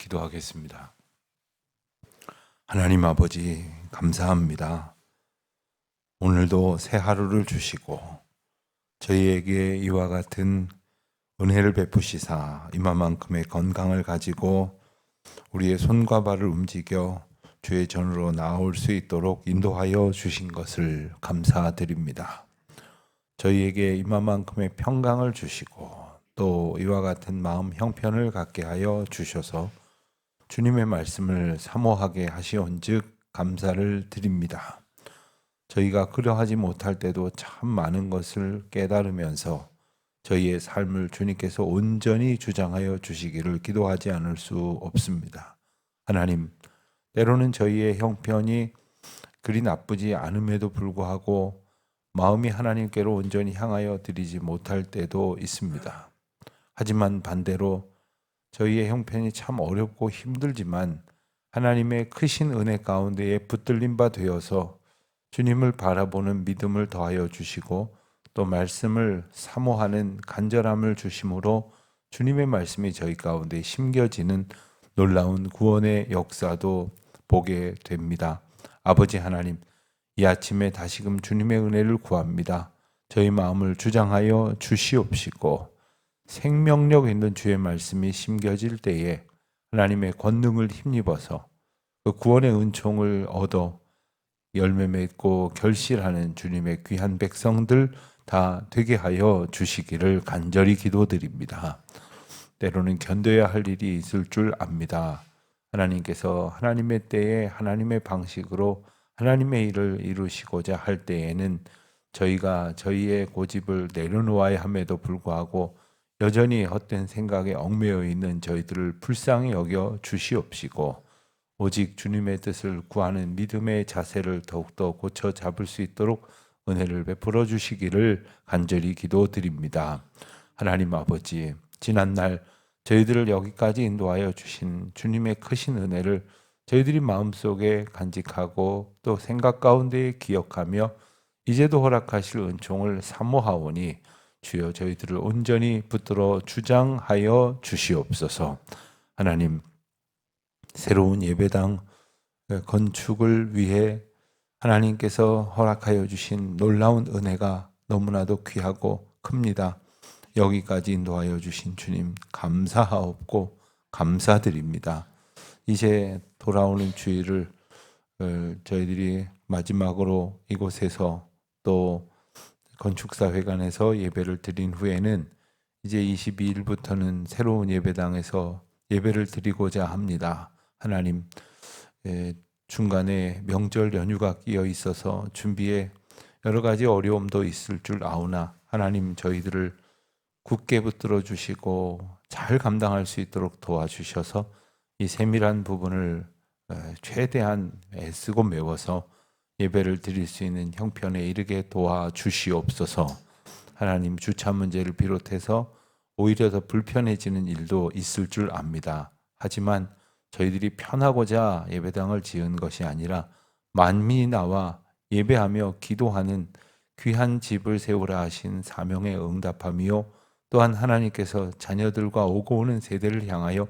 기도하겠습니다. 하나님 아버지, 감사합니다. 오늘도 새 하루를 주시고 저희에게 이와 같은 은혜를 베푸시사 이만큼의 건강을 가지고 우리의 손과 발을 움직여 주의 전으로 나올 수 있도록 인도하여 주신 것을 감사드립니다. 저희에게 이만큼의 평강을 주시고 또 이와 같은 마음 형편을 갖게 하여 주셔서 주님의 말씀을 사모하게 하시온즉 감사를 드립니다. 저희가 그러하지 못할 때도 참 많은 것을 깨달으면서 저희의 삶을 주님께서 온전히 주장하여 주시기를 기도하지 않을 수 없습니다. 하나님, 때로는 저희의 형편이 그리 나쁘지 않음에도 불구하고 마음이 하나님께로 온전히 향하여 드리지 못할 때도 있습니다. 하지만 반대로 저희의 형편이 참 어렵고 힘들지만 하나님의 크신 은혜 가운데에 붙들린 바 되어서 주님을 바라보는 믿음을 더하여 주시고 또 말씀을 사모하는 간절함을 주심으로 주님의 말씀이 저희 가운데 심겨지는 놀라운 구원의 역사도 보게 됩니다. 아버지 하나님, 이 아침에 다시금 주님의 은혜를 구합니다. 저희 마음을 주장하여 주시옵시고 생명력 있는 주의 말씀이 심겨질 때에 하나님의 권능을 힘입어서 그 구원의 은총을 얻어 열매 맺고 결실하는 주님의 귀한 백성들 다 되게 하여 주시기를 간절히 기도드립니다. 때로는 견뎌야 할 일이 있을 줄 압니다. 하나님께서 하나님의 때에 하나님의 방식으로 하나님의 일을 이루시고자 할 때에는 저희가 저희의 고집을 내려놓아야 함에도 불구하고 여전히 헛된 생각에 얽매여 있는 저희들을 불쌍히 여겨 주시옵시고 오직 주님의 뜻을 구하는 믿음의 자세를 더욱더 고쳐 잡을 수 있도록 은혜를 베풀어 주시기를 간절히 기도드립니다. 하나님 아버지, 지난날 저희들을 여기까지 인도하여 주신 주님의 크신 은혜를 저희들이 마음속에 간직하고 또 생각 가운데 기억하며 이제도 허락하실 은총을 사모하오니 주여 저희들을 온전히 붙들어 주장하여 주시옵소서. 하나님, 새로운 예배당 건축을 위해 하나님께서 허락하여 주신 놀라운 은혜가 너무나도 귀하고 큽니다. 여기까지 인도하여 주신 주님 감사하옵고 감사드립니다. 이제 돌아오는 주일을 저희들이 마지막으로 이곳에서 또 건축사회관에서 예배를 드린 후에는 이제 22일부터는 새로운 예배당에서 예배를 드리고자 합니다. 하나님, 중간에 명절 연휴가 끼어 있어서 준비에 여러 가지 어려움도 있을 줄 아오나 하나님 저희들을 굳게 붙들어 주시고 잘 감당할 수 있도록 도와주셔서 이 세밀한 부분을 최대한 애쓰고 메워서 예배를 드릴 수 있는 형편에 이르게 도와주시옵소서. 하나님, 주차 문제를 비롯해서 오히려 더 불편해지는 일도 있을 줄 압니다. 하지만 저희들이 편하고자 예배당을 지은 것이 아니라 만민이 나와 예배하며 기도하는 귀한 집을 세우라 하신 사명에 응답함이요 또한 하나님께서 자녀들과 오고 오는 세대를 향하여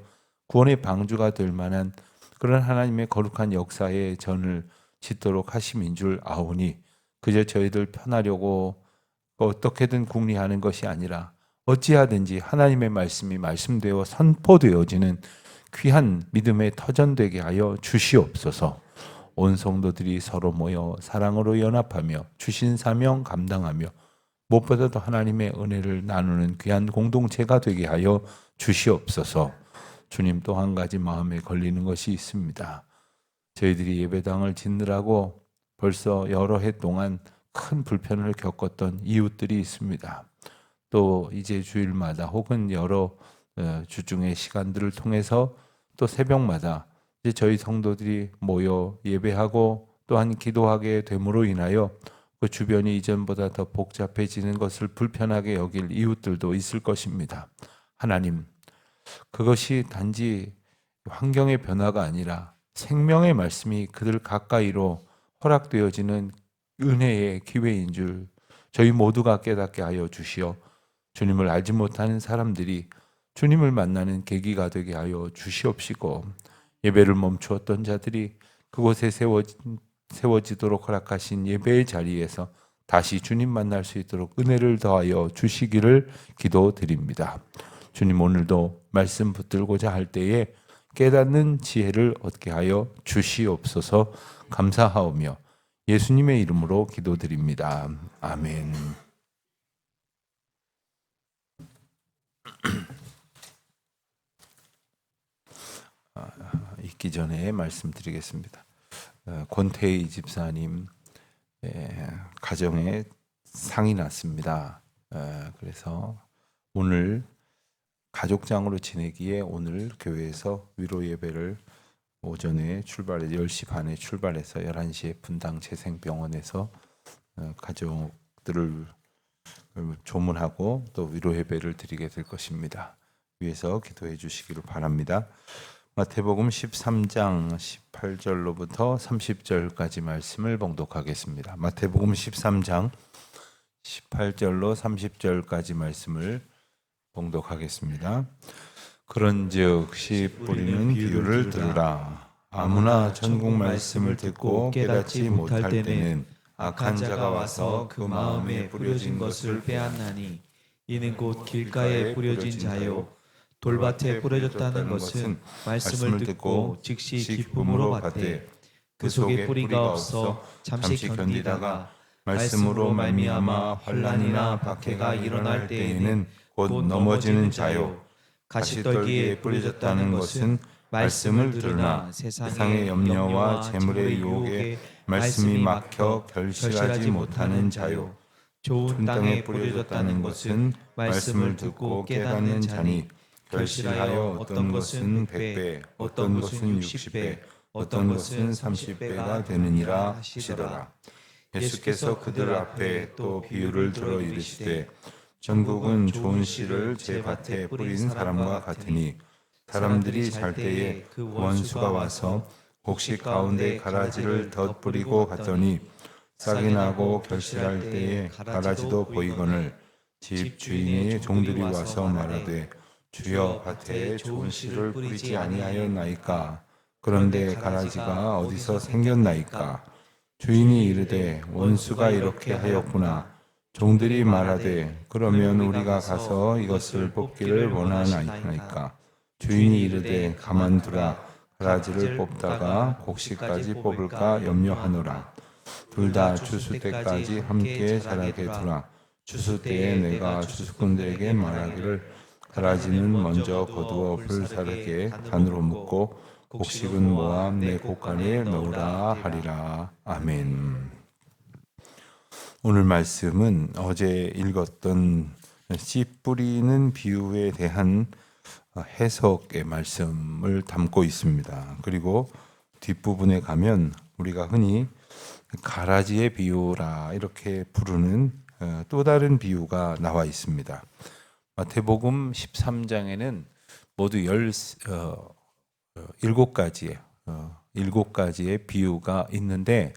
구원의 방주가 될 만한 그런 하나님의 거룩한 역사의 전을 짓도록 하심인 줄 아오니 그저 저희들 편하려고 어떻게든 궁리하는 것이 아니라 어찌하든지 하나님의 말씀이 말씀되어 선포되어지는 귀한 믿음의 터전되게 하여 주시옵소서. 온 성도들이 서로 모여 사랑으로 연합하며 주신 사명 감당하며 무엇보다도 하나님의 은혜를 나누는 귀한 공동체가 되게 하여 주시옵소서. 주님, 또 한 가지 마음에 걸리는 것이 있습니다. 저희들이 예배당을 짓느라고 벌써 여러 해 동안 큰 불편을 겪었던 이웃들이 있습니다. 또 이제 주일마다 혹은 여러 주중의 시간들을 통해서 또 새벽마다 이제 저희 성도들이 모여 예배하고 또한 기도하게 됨으로 인하여 그 주변이 이전보다 더 복잡해지는 것을 불편하게 여길 이웃들도 있을 것입니다. 하나님, 그것이 단지 환경의 변화가 아니라 생명의 말씀이 그들 가까이로 허락되어지는 은혜의 기회인 줄 저희 모두가 깨닫게 하여 주시어 주님을 알지 못하는 사람들이 주님을 만나는 계기가 되게 하여 주시옵시고, 예배를 멈추었던 자들이 그곳에 세워지도록 허락하신 예배의 자리에서 다시 주님 만날 수 있도록 은혜를 더하여 주시기를 기도드립니다. 주님, 오늘도 말씀 붙들고자 할 때에 깨닫는 지혜를 얻게 하여 주시옵소서. 감사하오며 예수님의 이름으로 기도드립니다. 아멘. 읽기 전에 말씀드리겠습니다. 권태희 집사님 가정에 상이 났습니다. 그래서 오늘 가족장으로 지내기에 오늘 교회에서 위로 예배를 오전에 10시 반에 출발해서 11시에 분당 재생병원에서 가족들을 조문하고 또 위로 예배를 드리게 될 것입니다. 위에서 기도해 주시기를 바랍니다. 마태복음 13장 18절로부터 30절까지 말씀을 봉독하겠습니다. 마태복음 13장 18절로 30절까지 말씀을 봉독하겠습니다. 그런즉 씨 뿌리는 비유를 들으라. 아무나 전국 말씀을 듣고 깨닫지 못할 때는 악한 자가 와서 그 마음에 뿌려진 것을 빼앗나니, 이는 곧 길가에 뿌려진 자요 돌밭에 뿌려졌다는 것은 말씀을 듣고 즉시 기쁨으로 받되 그 속에 뿌리가 없어 잠시 견디다가 말씀으로 말미암아 환난이나 박해가 일어날 때에는 곧 넘어지는 자요. 가시떨기에 뿌려졌다는 것은 말씀을 들으나 세상의 염려와 재물의 유혹에 말씀이 막혀 결실하지 못하는 자요. 좋은 땅에 뿌려졌다는 것은 말씀을 듣고 깨닫는 자니 결실하여 어떤 것은 100배, 어떤 것은 60배, 어떤 것은 30배가 되느니라 하시더라. 예수께서 그들 앞에 또 비유를 들어 이르시되, 전국은 좋은 씨를 제 밭에 뿌린 사람과 같으니, 사람들이 잘 때에 그 원수가 와서 곡식 가운데 가라지를 덧뿌리고 갔더니, 싹이 나고 결실할 때에 가라지도 보이거늘 집 주인의 종들이 와서 말하되, 주여, 밭에 좋은 씨를 뿌리지 아니하였나이까? 그런데 가라지가 어디서 생겼나이까? 주인이 이르되, 원수가 이렇게 하였구나. 종들이 말하되, 그러면 우리가 가서 이것을 뽑기를 원하나이까? 주인이 이르되, 가만두라. 가라지를 뽑다가 곡식까지 뽑을까 염려하노라. 둘 다 추수 때까지 함께 자라게 두라. 추수 때에 내가 추수꾼들에게 말하기를, 가라지는 먼저 거두어 불사르게 단으로 묶고 곡식은 모아 내 곡간에 넣으라 하리라. 아멘. 오늘 말씀은 어제 읽었던 씨 뿌리는 비유에 대한 해석의 말씀을 담고 있습니다. 그리고 뒷부분에 가면 우리가 흔히 가라지의 비유라 이렇게 부르는 또 다른 비유가 나와 있습니다. 마태복음 13장에는 모두 7가지의 비유가 있는데,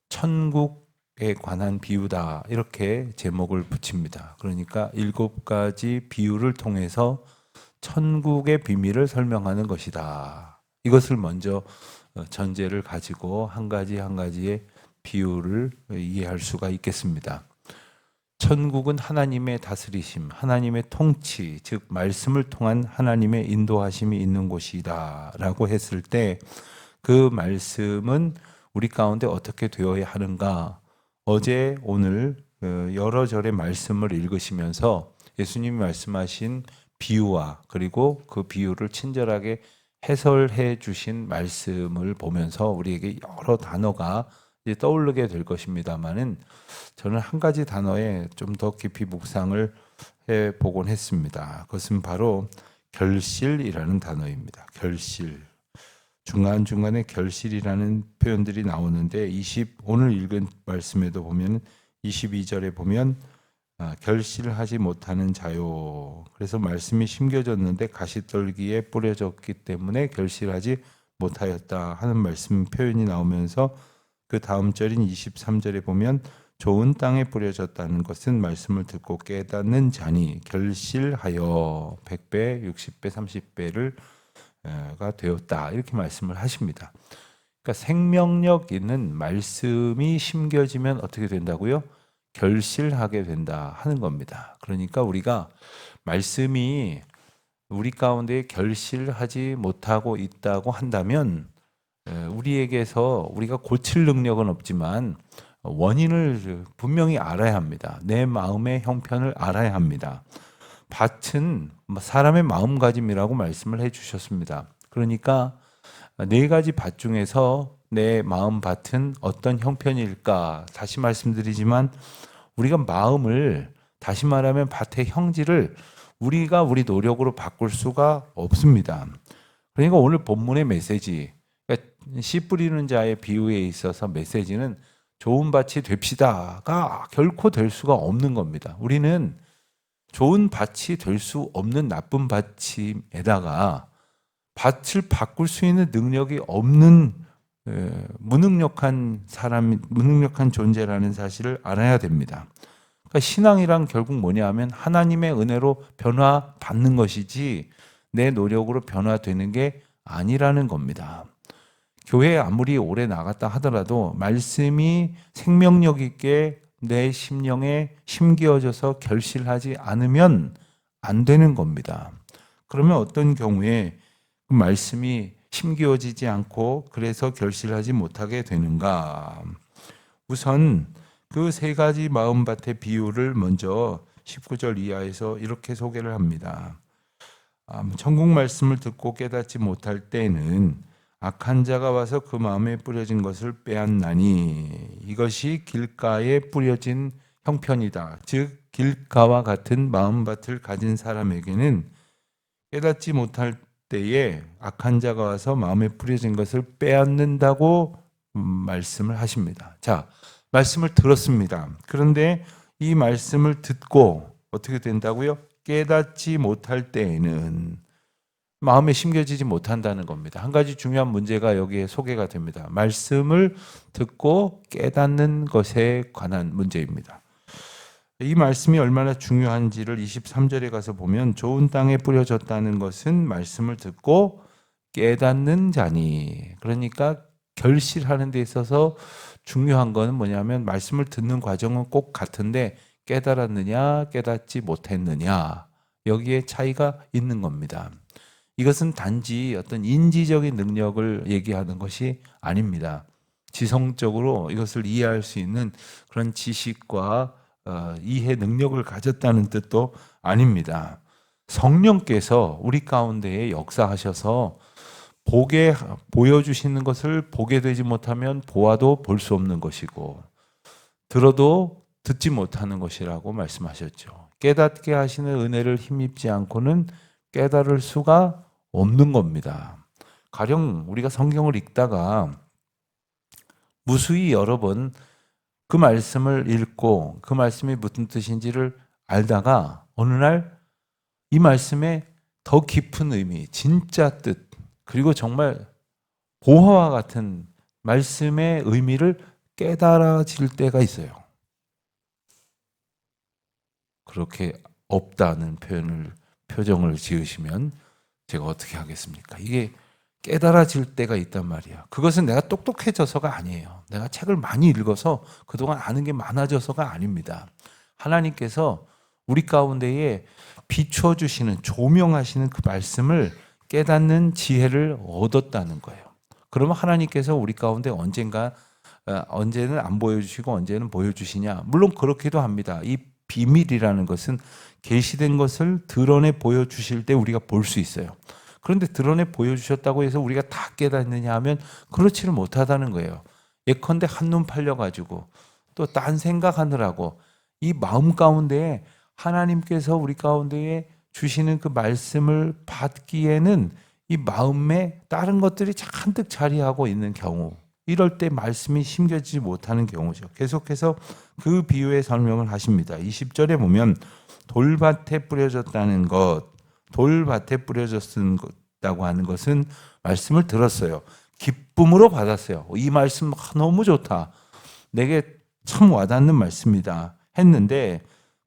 천국에 관한 비유다 이렇게 제목을 붙입니다. 그러니까 7가지 비유를 통해서 천국의 비밀을 설명하는 것이다. 이것을 먼저 전제를 가지고 한 가지 한 가지의 비유를 이해할 수가 있겠습니다. 천국은 하나님의 다스리심, 하나님의 통치, 즉 말씀을 통한 하나님의 인도하심이 있는 곳이다 라고 했을 때, 그 말씀은 우리 가운데 어떻게 되어야 하는가? 어제 오늘 여러 절의 말씀을 읽으시면서 예수님이 말씀하신 비유와 그리고 그 비유를 친절하게 해설해 주신 말씀을 보면서 우리에게 여러 단어가 이제 떠오르게 될 것입니다만은, 저는 한 가지 단어에 좀 더 깊이 묵상을 해보곤 했습니다. 그것은 바로 결실이라는 단어입니다. 결실. 중간중간에 결실이라는 표현들이 나오는데, 오늘 읽은 말씀에도 보면 22절에 보면 결실하지 못하는 자요. 그래서 말씀이 심겨졌는데 가시떨기에 뿌려졌기 때문에 결실하지 못하였다 하는 말씀 표현이 나오면서, 그 다음 절인 23절에 보면 좋은 땅에 뿌려졌다는 것은 말씀을 듣고 깨닫는 자니 결실하여 100배, 60배, 30배가 되었다. 이렇게 말씀을 하십니다. 그러니까 생명력 있는 말씀이 심겨지면 어떻게 된다고요? 결실하게 된다 하는 겁니다. 그러니까 우리가 말씀이 우리 가운데 결실하지 못하고 있다고 한다면 우리에게서 우리가 고칠 능력은 없지만 원인을 분명히 알아야 합니다. 내 마음의 형편을 알아야 합니다. 밭은 사람의 마음가짐이라고 말씀을 해주셨습니다. 그러니까 네 가지 밭 중에서 내 마음 밭은 어떤 형편일까? 다시 말씀드리지만 우리가 마음을, 다시 말하면 밭의 형질을 우리가 우리 노력으로 바꿀 수가 없습니다. 그러니까 오늘 본문의 메시지, 그러니까 씨 뿌리는 자의 비유에 있어서 메시지는 좋은 밭이 됩시다가 결코 될 수가 없는 겁니다. 우리는 좋은 밭이 될 수 없는 나쁜 밭임에다가 밭을 바꿀 수 있는 능력이 없는 무능력한 사람, 무능력한 존재라는 사실을 알아야 됩니다. 그러니까 신앙이란 결국 뭐냐 하면 하나님의 은혜로 변화받는 것이지 내 노력으로 변화되는 게 아니라는 겁니다. 교회에 아무리 오래 나갔다 하더라도 말씀이 생명력 있게 내 심령에 심겨져서 결실하지 않으면 안 되는 겁니다. 그러면 어떤 경우에 그 말씀이 심겨지지 않고 그래서 결실하지 못하게 되는가? 우선 그 세 가지 마음밭의 비유를 먼저 19절 이하에서 이렇게 소개를 합니다. 천국 말씀을 듣고 깨닫지 못할 때는 악한 자가 와서 그 마음에 뿌려진 것을 빼앗나니 이것이 길가에 뿌려진 형편이다. 즉 길가와 같은 마음밭을 가진 사람에게는 깨닫지 못할 때에 악한 자가 와서 마음에 뿌려진 것을 빼앗는다고 말씀을 하십니다. 자, 말씀을 들었습니다. 그런데 이 말씀을 듣고 어떻게 된다고요? 깨닫지 못할 때에는 마음에 심겨지지 못한다는 겁니다. 한 가지 중요한 문제가 여기에 소개가 됩니다. 말씀을 듣고 깨닫는 것에 관한 문제입니다. 이 말씀이 얼마나 중요한지를 23절에 가서 보면 좋은 땅에 뿌려졌다는 것은 말씀을 듣고 깨닫는 자니, 그러니까 결실하는 데 있어서 중요한 것은 뭐냐면 말씀을 듣는 과정은 꼭 같은데 깨달았느냐 깨닫지 못했느냐 여기에 차이가 있는 겁니다. 이것은 단지 어떤 인지적인 능력을 얘기하는 것이 아닙니다. 지성적으로 이것을 이해할 수 있는 그런 지식과 이해 능력을 가졌다는 뜻도 아닙니다. 성령께서 우리 가운데에 역사하셔서 보여주시는 것을 보게 되지 못하면 보아도 볼 수 없는 것이고 들어도 듣지 못하는 것이라고 말씀하셨죠. 깨닫게 하시는 은혜를 힘입지 않고는 깨달을 수가 없는 겁니다. 가령 우리가 성경을 읽다가 무수히 여러 번 그 말씀을 읽고 그 말씀이 무슨 뜻인지를 알다가 어느 날 이 말씀의 더 깊은 의미, 진짜 뜻, 그리고 정말 보화와 같은 말씀의 의미를 깨달아질 때가 있어요. 그렇게 없다는 표정을 지으시면 제가 어떻게 하겠습니까? 이게 깨달아질 때가 있단 말이야. 그것은 내가 똑똑해져서가 아니에요. 내가 책을 많이 읽어서 그동안 아는 게 많아져서가 아닙니다. 하나님께서 우리 가운데에 비춰주시는, 조명하시는 그 말씀을 깨닫는 지혜를 얻었다는 거예요. 그러면 하나님께서 우리 가운데 언제는 안 보여주시고 언제는 보여주시냐? 물론 그렇기도 합니다. 이 비밀이라는 것은 계시된 것을 드러내 보여주실 때 우리가 볼 수 있어요. 그런데 드러내 보여주셨다고 해서 우리가 다 깨닫느냐 하면 그렇지를 못하다는 거예요. 예컨대 한눈 팔려가지고 또 딴 생각하느라고 이 마음 가운데에 하나님께서 우리 가운데에 주시는 그 말씀을 받기에는 이 마음에 다른 것들이 잔뜩 자리하고 있는 경우, 이럴 때 말씀이 심겨지지 못하는 경우죠. 계속해서 그 비유의 설명을 하십니다. 20절에 보면 돌밭에 뿌려졌다는 것, 돌밭에 뿌려졌다고 하는 것은 말씀을 들었어요. 기쁨으로 받았어요. 이 말씀 너무 좋다. 내게 참 와닿는 말씀이다 했는데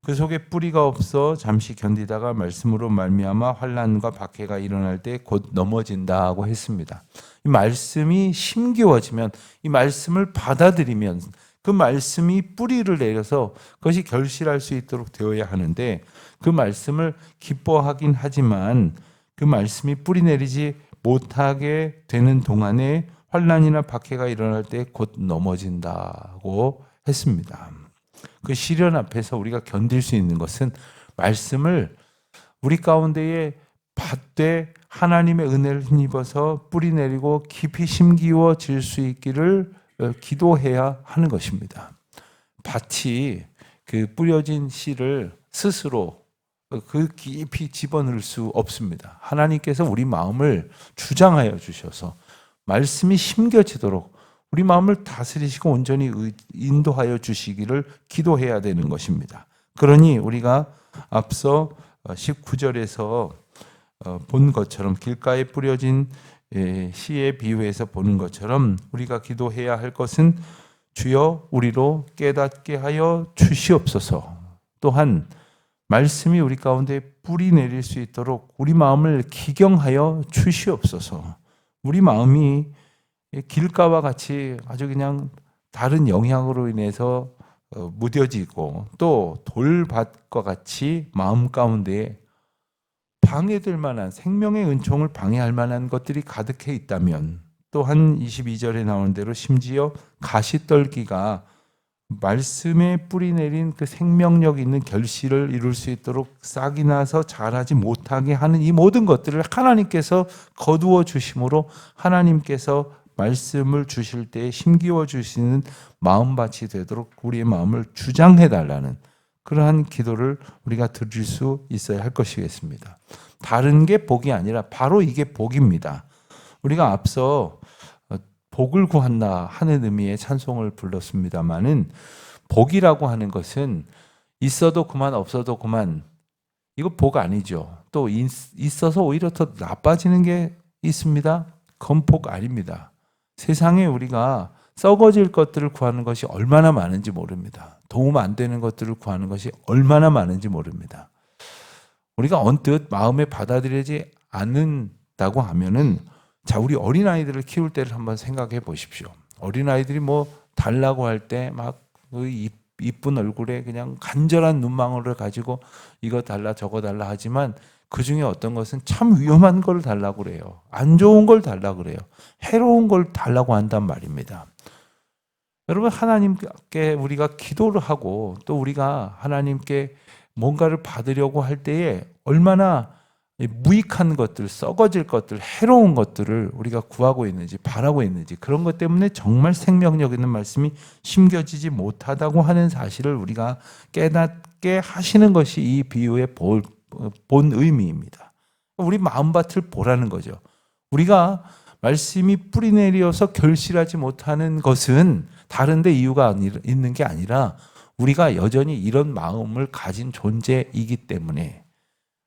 그 속에 뿌리가 없어 잠시 견디다가 말씀으로 말미암아 환난과 박해가 일어날 때 곧 넘어진다고 했습니다. 이 말씀이 심기워지면, 이 말씀을 받아들이면 그 말씀이 뿌리를 내려서 그것이 결실할 수 있도록 되어야 하는데, 그 말씀을 기뻐하긴 하지만 그 말씀이 뿌리 내리지 못하게 되는 동안에 환난이나 박해가 일어날 때 곧 넘어진다고 했습니다. 그 시련 앞에서 우리가 견딜 수 있는 것은 말씀을 우리 가운데에 받되 하나님의 은혜를 힘입어서 뿌리 내리고 깊이 심기워질 수 있기를 기도해야 하는 것입니다. 밭이 그 뿌려진 씨를 스스로 그 깊이 집어넣을 수 없습니다. 하나님께서 우리 마음을 주장하여 주셔서 말씀이 심겨지도록 우리 마음을 다스리시고 온전히 인도하여 주시기를 기도해야 되는 것입니다. 그러니 우리가 앞서 19절에서 본 것처럼, 길가에 뿌려진 씨의 비유에서 보는 것처럼 우리가 기도해야 할 것은 주여 우리로 깨닫게 하여 주시옵소서. 또한 말씀이 우리 가운데 뿌리 내릴 수 있도록 우리 마음을 기경하여 주시옵소서. 우리 마음이 길가와 같이 아주 그냥 다른 영향으로 인해서 무뎌지고 또 돌밭과 같이 마음 가운데 방해될 만한, 생명의 은총을 방해할 만한 것들이 가득해 있다면, 또한 22절에 나오는 대로 심지어 가시떨기가 말씀에 뿌리 내린 그 생명력 있는 결실을 이룰 수 있도록 싹이 나서 자라지 못하게 하는 이 모든 것들을 하나님께서 거두어 주심으로 하나님께서 말씀을 주실 때 심기워 주시는 마음밭이 되도록 우리의 마음을 주장해 달라는 그러한 기도를 우리가 드릴 수 있어야 할 것이겠습니다. 다른 게 복이 아니라 바로 이게 복입니다. 우리가 앞서 복을 구한다 하는 의미의 찬송을 불렀습니다마는, 복이라고 하는 것은 있어도 그만 없어도 그만, 이거 복 아니죠. 또 있어서 오히려 더 나빠지는 게 있습니다. 그건 복 아닙니다. 세상에 우리가 썩어질 것들을 구하는 것이 얼마나 많은지 모릅니다. 도움 안 되는 것들을 구하는 것이 얼마나 많은지 모릅니다. 우리가 언뜻 마음에 받아들이지 않는다고 하면은, 자, 우리 어린아이들을 키울 때를 한번 생각해 보십시오. 어린아이들이 뭐 달라고 할 때 막 이쁜 얼굴에 그냥 간절한 눈망울을 가지고 이거 달라 저거 달라 하지만 그 중에 어떤 것은 참 위험한 걸 달라고 그래요. 안 좋은 걸 달라고 그래요. 해로운 걸 달라고 한단 말입니다. 여러분, 하나님께 우리가 기도를 하고 또 우리가 하나님께 뭔가를 받으려고 할 때에 얼마나 무익한 것들, 썩어질 것들, 해로운 것들을 우리가 구하고 있는지, 바라고 있는지, 그런 것 때문에 정말 생명력 있는 말씀이 심겨지지 못하다고 하는 사실을 우리가 깨닫게 하시는 것이 이 비유의 본 의미입니다. 우리 마음밭을 보라는 거죠. 우리가 말씀이 뿌리 내려서 결실하지 못하는 것은 다른 데 이유가 있는 게 아니라 우리가 여전히 이런 마음을 가진 존재이기 때문에,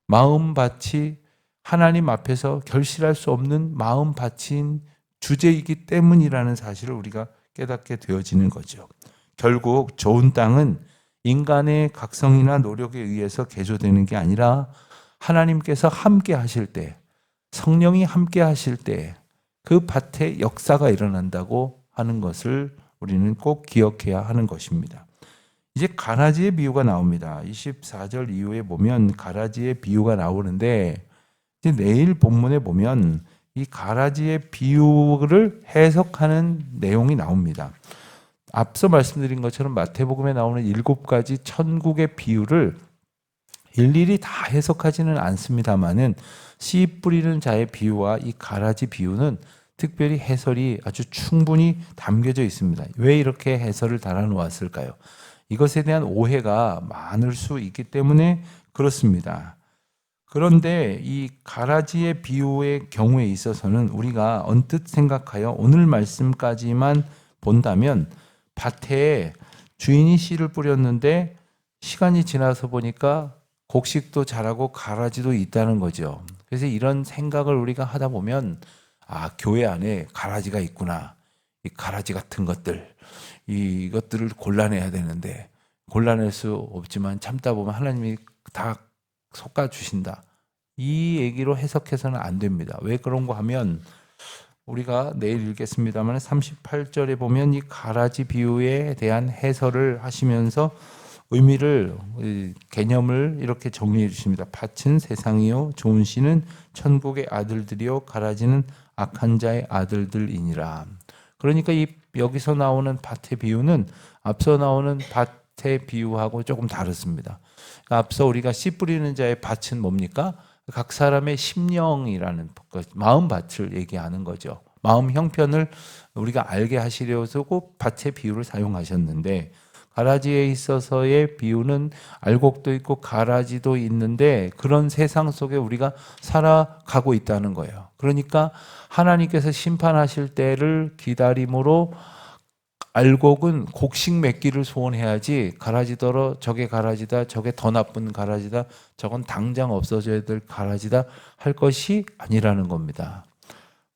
마음밭이 하나님 앞에서 결실할 수 없는 마음밭인 주제이기 때문이라는 사실을 우리가 깨닫게 되어지는 거죠. 결국 좋은 땅은 인간의 각성이나 노력에 의해서 개조되는 게 아니라 하나님께서 함께 하실 때, 성령이 함께 하실 때 그 밭에 역사가 일어난다고 하는 것을 우리는 꼭 기억해야 하는 것입니다. 이제 가라지의 비유가 나옵니다. 24절 이후에 보면 가라지의 비유가 나오는데, 이제 내일 본문에 보면 이 가라지의 비유를 해석하는 내용이 나옵니다. 앞서 말씀드린 것처럼 마태복음에 나오는 7가지 천국의 비유를 일일이 다 해석하지는 않습니다만은, 씨 뿌리는 자의 비유와 이 가라지 비유는 특별히 해설이 아주 충분히 담겨져 있습니다. 왜 이렇게 해설을 달아놓았을까요? 이것에 대한 오해가 많을 수 있기 때문에 그렇습니다. 그런데 이 가라지의 비유의 경우에 있어서는 우리가 언뜻 생각하여 오늘 말씀까지만 본다면, 밭에 주인이 씨를 뿌렸는데 시간이 지나서 보니까 곡식도 자라고 가라지도 있다는 거죠. 그래서 이런 생각을 우리가 하다 보면, 아, 교회 안에 가라지가 있구나. 이 가라지 같은 것들, 이것들을 골라내야 되는데 골라낼 수 없지만 참다 보면 하나님이 다 솎아주신다. 이 얘기로 해석해서는 안 됩니다. 왜 그런 거 하면 우리가 내일 읽겠습니다만 38절에 보면 이 가라지 비유에 대한 해설을 하시면서 의미를 개념을 이렇게 정리해 주십니다. 밭은 세상이요 좋은 씨는 천국의 아들들이요 가라지는 악한 자의 아들들이니라. 그러니까 이 여기서 나오는 밭의 비유는 앞서 나오는 밭의 비유하고 조금 다릅니다. 앞서 우리가 씨 뿌리는 자의 밭은 뭡니까? 각 사람의 심령이라는 마음 밭을 얘기하는 거죠. 마음 형편을 우리가 알게 하시려고 밭의 비유를 사용하셨는데 가라지에 있어서의 비유는 알곡도 있고 가라지도 있는데 그런 세상 속에 우리가 살아가고 있다는 거예요. 그러니까 하나님께서 심판하실 때를 기다림으로 알곡은 곡식 맺기를 소원해야지 가라지더러 저게 가라지다, 저게 더 나쁜 가라지다, 저건 당장 없어져야 될 가라지다 할 것이 아니라는 겁니다.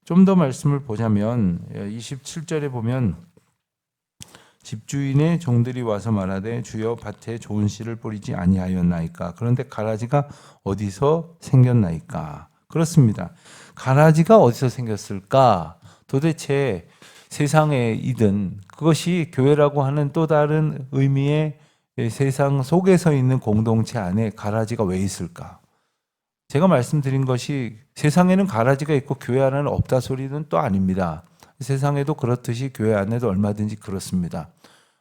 좀 더 말씀을 보자면 27절에 보면 집주인의 종들이 와서 말하되 주여 밭에 좋은 씨를 뿌리지 아니하였나이까. 그런데 가라지가 어디서 생겼나이까. 그렇습니다. 가라지가 어디서 생겼을까? 도대체 세상에 이든 그것이 교회라고 하는 또 다른 의미의 세상 속에서 있는 공동체 안에 가라지가 왜 있을까? 제가 말씀드린 것이 세상에는 가라지가 있고 교회 안에는 없다 소리는 또 아닙니다. 세상에도 그렇듯이 교회 안에도 얼마든지 그렇습니다.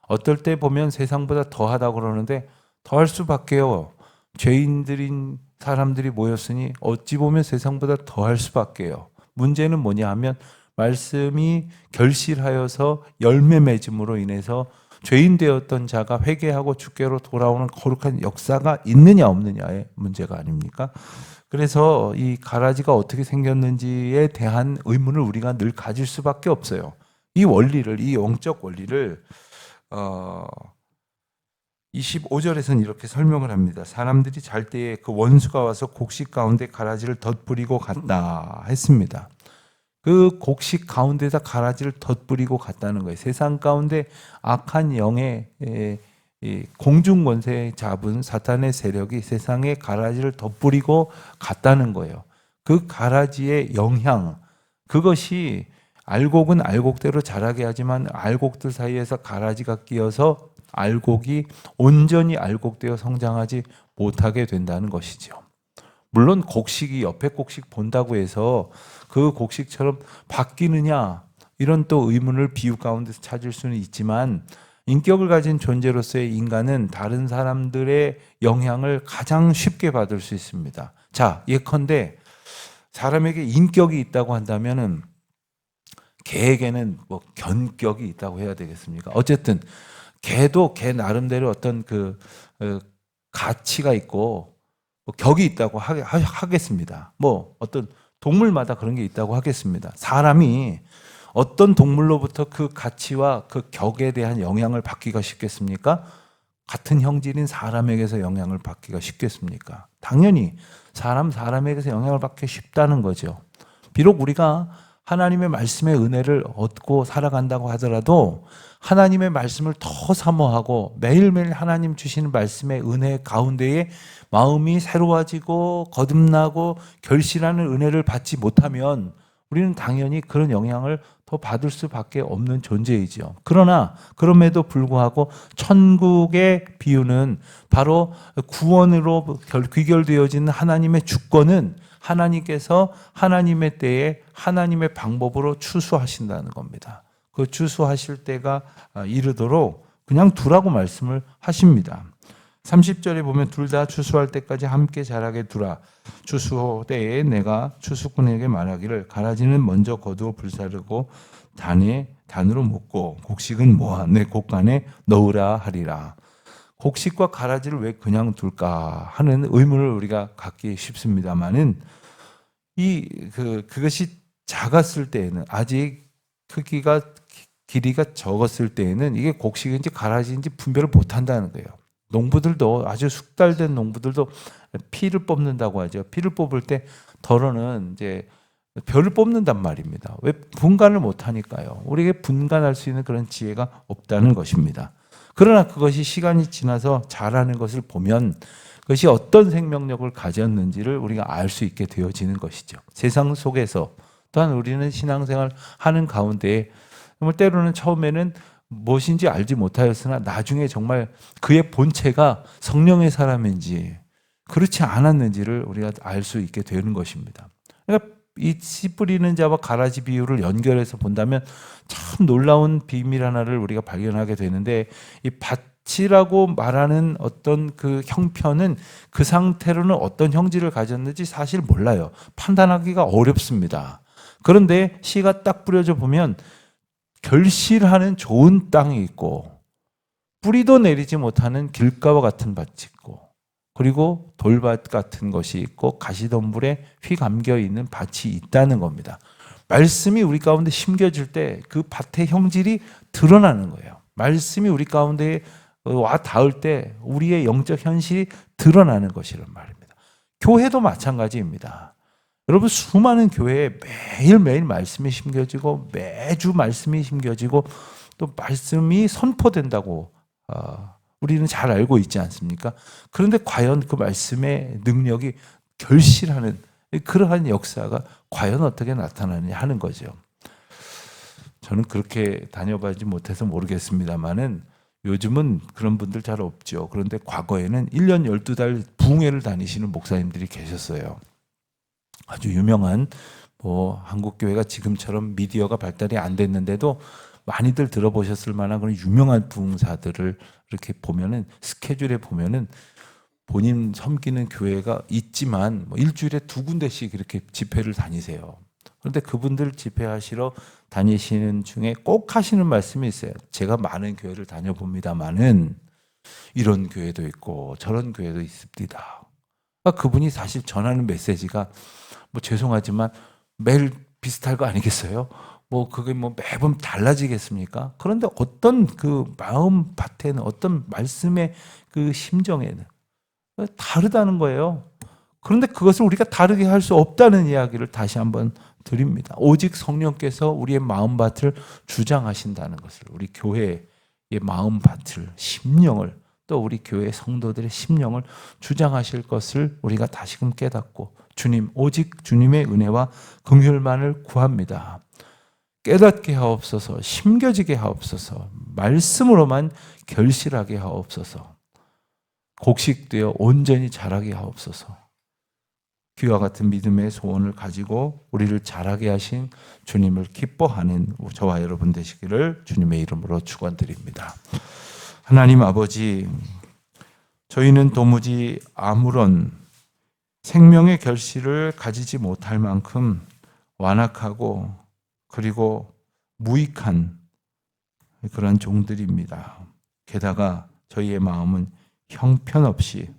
어떨 때 보면 세상보다 더하다고 그러는데 더할 수밖에요. 죄인들인 사람들이 모였으니 어찌 보면 세상보다 더할 수밖에요. 문제는 뭐냐 하면 말씀이 결실하여서 열매 맺음으로 인해서 죄인 되었던 자가 회개하고 주께로 돌아오는 거룩한 역사가 있느냐 없느냐의 문제가 아닙니까? 그래서 이 가라지가 어떻게 생겼는지에 대한 의문을 우리가 늘 가질 수밖에 없어요. 이 원리를, 이 영적 원리를 25절에서는 이렇게 설명을 합니다. 사람들이 잘 때에 그 원수가 와서 곡식 가운데 가라지를 덧뿌리고 갔다 했습니다. 그 곡식 가운데다 가라지를 덧뿌리고 갔다는 거예요. 세상 가운데 악한 영의 공중 권세 잡은 사탄의 세력이 세상에 가라지를 덧뿌리고 갔다는 거예요. 그 가라지의 영향, 그것이 알곡은 알곡대로 자라게 하지만 알곡들 사이에서 가라지가 끼어서 알곡이 온전히 알곡되어 성장하지 못하게 된다는 것이죠. 물론 곡식이 옆에 곡식 본다고 해서 그 곡식처럼 바뀌느냐 이런 또 의문을 비유 가운데서 찾을 수는 있지만 인격을 가진 존재로서의 인간은 다른 사람들의 영향을 가장 쉽게 받을 수 있습니다. 자, 예컨대 사람에게 인격이 있다고 한다면은 개에게는 뭐 견격이 있다고 해야 되겠습니까? 어쨌든 개도 개 나름대로 어떤 그 가치가 있고 뭐 격이 있다고 하겠습니다. 뭐 어떤 동물마다 그런 게 있다고 하겠습니다. 사람이 어떤 동물로부터 그 가치와 그 격에 대한 영향을 받기가 쉽겠습니까? 같은 형질인 사람에게서 영향을 받기가 쉽겠습니까? 당연히 사람에게서 영향을 받기 쉽다는 거죠. 비록 우리가 하나님의 말씀의 은혜를 얻고 살아간다고 하더라도 하나님의 말씀을 더 사모하고 매일매일 하나님 주시는 말씀의 은혜 가운데에 마음이 새로워지고 거듭나고 결실하는 은혜를 받지 못하면 우리는 당연히 그런 영향을 더 받을 수밖에 없는 존재이죠. 그러나 그럼에도 불구하고 천국의 비유는 바로 구원으로 귀결되어지는 하나님의 주권은 하나님께서 하나님의 때에 하나님의 방법으로 추수하신다는 겁니다. 그 추수하실 때가 이르도록 그냥 두라고 말씀을 하십니다. 30절에 보면 둘 다 추수할 때까지 함께 자라게 두라. 추수 때에 내가 추수꾼에게 말하기를 가라지는 먼저 거두어 불사르고 단으로 묶고 곡식은 모아 내 곡간에 넣으라 하리라. 곡식과 가라지를 왜 그냥 둘까 하는 의문을 우리가 갖기 쉽습니다만은 그것이 작았을 때에는 아직 크기가 길이가 적었을 때에는 이게 곡식인지 가라지인지 분별을 못 한다는 거예요. 농부들도 아주 숙달된 농부들도 피를 뽑는다고 하죠. 피를 뽑을 때 덜어는 이제 별을 뽑는단 말입니다. 왜? 분간을 못하니까요. 우리에게 분간할 수 있는 그런 지혜가 없다는 것입니다. 그러나 그것이 시간이 지나서 자라는 것을 보면 그것이 어떤 생명력을 가졌는지를 우리가 알 수 있게 되어지는 것이죠. 세상 속에서 또한 우리는 신앙생활 하는 가운데 정말 때로는 처음에는 무엇인지 알지 못하였으나 나중에 정말 그의 본체가 성령의 사람인지 그렇지 않았는지를 우리가 알 수 있게 되는 것입니다. 그러니까 이 씨 뿌리는 자와 가라지 비유를 연결해서 본다면 참 놀라운 비밀 하나를 우리가 발견하게 되는데, 이 밭이라고 말하는 어떤 그 형편은 그 상태로는 어떤 형질을 가졌는지 사실 몰라요. 판단하기가 어렵습니다. 그런데 씨가 딱 뿌려져 보면 결실하는 좋은 땅이 있고 뿌리도 내리지 못하는 길가와 같은 밭이 있고 그리고 돌밭 같은 것이 있고 가시덤불에 휘 감겨 있는 밭이 있다는 겁니다. 말씀이 우리 가운데 심겨질 때 그 밭의 형질이 드러나는 거예요. 말씀이 우리 가운데 와 닿을 때 우리의 영적 현실이 드러나는 것이란 말입니다. 교회도 마찬가지입니다. 여러분, 수많은 교회에 매일매일 말씀이 심겨지고 매주 말씀이 심겨지고 또 말씀이 선포된다고 우리는 잘 알고 있지 않습니까? 그런데 과연 그 말씀의 능력이 결실하는 그러한 역사가 과연 어떻게 나타나느냐 하는 거죠. 저는 그렇게 다녀보지 못해서 모르겠습니다만은 요즘은 그런 분들 잘 없죠. 그런데 과거에는 1년 12달 부흥회를 다니시는 목사님들이 계셨어요. 아주 유명한 한국 교회가 지금처럼 미디어가 발달이 안 됐는데도 많이들 들어보셨을 만한 그런 유명한 부흥사들을 이렇게 보면은 스케줄에 보면은 본인 섬기는 교회가 있지만 일주일에 2군데씩 이렇게 집회를 다니세요. 그런데 그분들 집회하시러 다니시는 중에 꼭 하시는 말씀이 있어요. 제가 많은 교회를 다녀봅니다만은 이런 교회도 있고 저런 교회도 있습니다. 그러니까 그분이 사실 전하는 메시지가 죄송하지만 매일 비슷할 거 아니겠어요? 그게 매번 달라지겠습니까? 그런데 어떤 그 마음 밭에는 어떤 말씀의 그 심정에는 다르다는 거예요. 그런데 그것을 우리가 다르게 할 수 없다는 이야기를 다시 한번 드립니다. 오직 성령께서 우리의 마음밭을 주장하신다는 것을, 우리 교회의 마음밭을, 심령을, 또 우리 교회 성도들의 심령을 주장하실 것을 우리가 다시금 깨닫고 오직 주님의 은혜와 긍휼만을 구합니다. 깨닫게 하옵소서, 심겨지게 하옵소서, 말씀으로만 결실하게 하옵소서, 곡식되어 온전히 자라게 하옵소서. 귀와 같은 믿음의 소원을 가지고 우리를 자라게 하신 주님을 기뻐하는 저와 여러분 되시기를 주님의 이름으로 축원드립니다. 하나님 아버지, 저희는 도무지 아무런 생명의 결실을 가지지 못할 만큼 완악하고 그리고 무익한 그런 종들입니다. 게다가 저희의 마음은 형편없이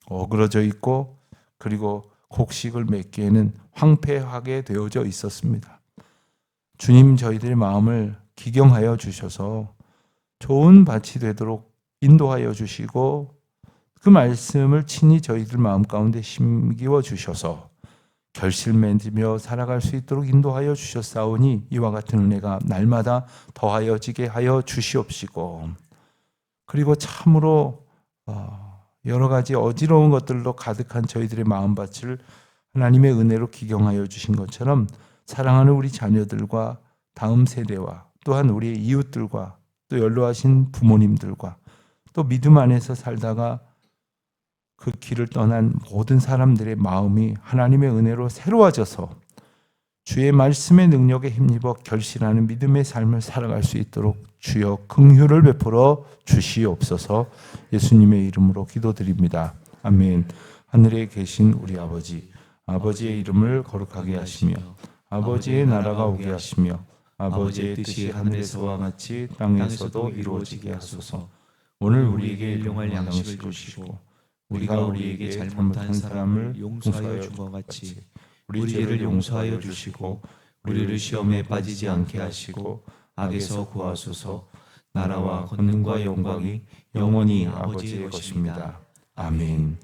어그러져 있고 그리고 곡식을 맺기에는 황폐하게 되어져 있었습니다. 주님, 저희들의 마음을 기경하여 주셔서 좋은 밭이 되도록 인도하여 주시고 그 말씀을 친히 저희들 마음 가운데 심기워 주셔서 결실 맺으며 살아갈 수 있도록 인도하여 주셨사오니 이와 같은 은혜가 날마다 더하여지게 하여 주시옵시고, 그리고 참으로 여러 가지 어지러운 것들로 가득한 저희들의 마음밭을 하나님의 은혜로 기경하여 주신 것처럼 사랑하는 우리 자녀들과 다음 세대와 또한 우리의 이웃들과 또 연로하신 부모님들과 또 믿음 안에서 살다가 그 길을 떠난 모든 사람들의 마음이 하나님의 은혜로 새로워져서 주의 말씀의 능력에 힘입어 결실하는 믿음의 삶을 살아갈 수 있도록 주여 긍휼을 베풀어 주시옵소서. 예수님의 이름으로 기도드립니다. 아멘. 하늘에 계신 우리 아버지, 아버지의 이름을 거룩하게 하시며 아버지의 나라가 오게 하시며 아버지의 뜻이 하늘에서와 같이 땅에서도 이루어지게 하소서. 오늘 우리에게 일용할 양식을 주시고 우리가 우리에게 잘못한 사람을 용서하여 준 것 같이 우리 죄를 용서하여 주시고 우리를 시험에 빠지지 않게 하시고 악에서 구하소서. 나라와 권능과 영광이 영원히 아버지의 것입니다. 아멘.